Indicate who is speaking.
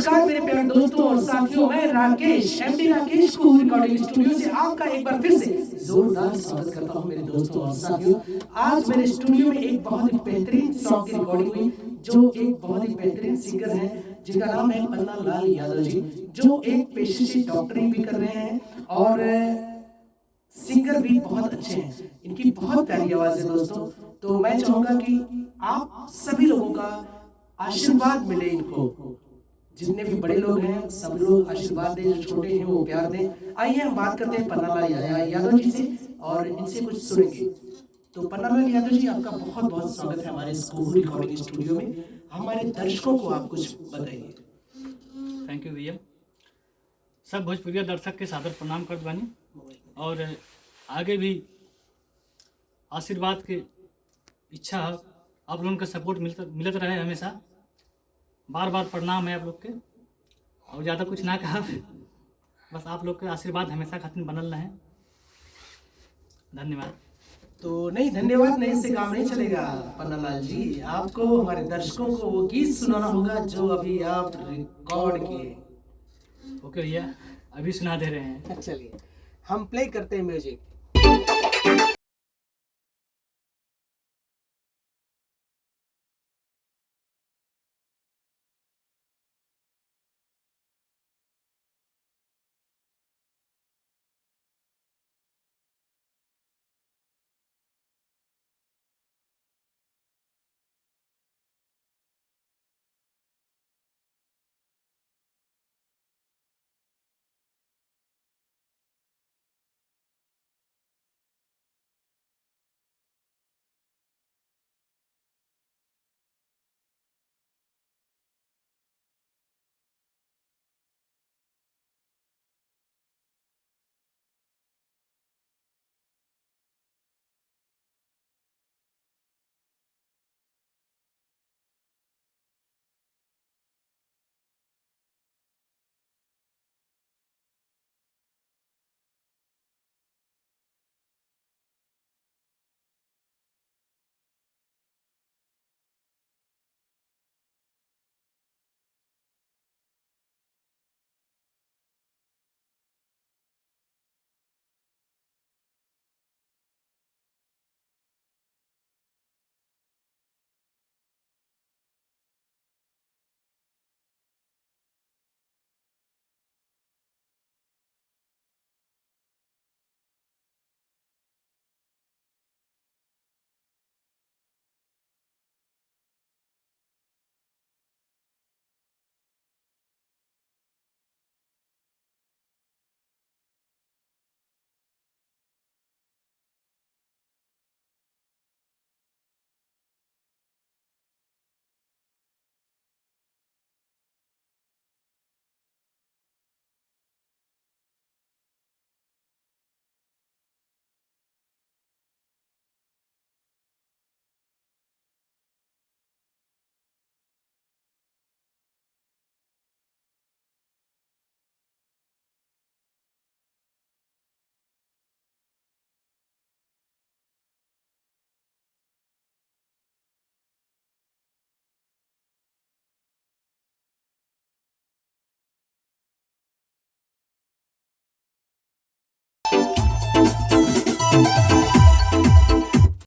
Speaker 1: नमस्कार मेरे प्यारे दोस्तों और साथियों, मैं राकेश एमडी राकेश को रिकॉर्डिंग स्टूडियो से आपका एक बार फिर से जोरदार स्वागत करता हूं मेरे दोस्तों और साथियों। आज मेरे स्टूडियो में एक बहुत ही बेहतरीन सॉन्ग की रिकॉर्डिंग हुई, जो एक बहुत ही बेहतरीन सिंगर हैं जिनका नाम है पन्ना लाल यादव जी, जो एक पेशे से डॉक्टरी भी कर रहे हैं और सिंगर भी बहुत अच्छे हैं। इनकी बहुत प्यारी आवाज है दोस्तों। तो मैं चाहूंगा कि आप सभी लोगों का आशीर्वाद मिले इनको, जितने भी बड़े लोग हैं सब लोग आशीर्वाद दें, जो छोटे हैं वो प्यार दें। आइए हम बात करते हैं पन्ना लाल यादव जी से और इनसे कुछ सुनेंगे। तो पन्ना लाल यादव जी, आपका बहुत बहुत स्वागत है हमारे स्कूल रिकॉर्डिंग स्टूडियो में। हमारे दर्शकों को आप कुछ बताइए।
Speaker 2: थैंक यू भैया। सब भोजपुरिया दर्शक के सादर प्रणाम करत बानी और आगे भी आशीर्वाद के इच्छा है, आप लोगों का सपोर्ट मिलत रहे हमेशा। बार बार प्रणाम है आप लोग के और ज़्यादा कुछ ना कहा, बस आप लोग के आशीर्वाद हमेशा खातिर बनल रहे। धन्यवाद।
Speaker 1: तो नहीं, धन्यवाद नहीं से काम नहीं चलेगा पन्ना लाल जी। आपको हमारे दर्शकों को वो गीत सुनाना होगा जो अभी आप रिकॉर्ड किए।
Speaker 2: ओके भैया, अभी सुना दे रहे हैं।
Speaker 1: चलिए हम प्ले करते हैं म्यूजिक।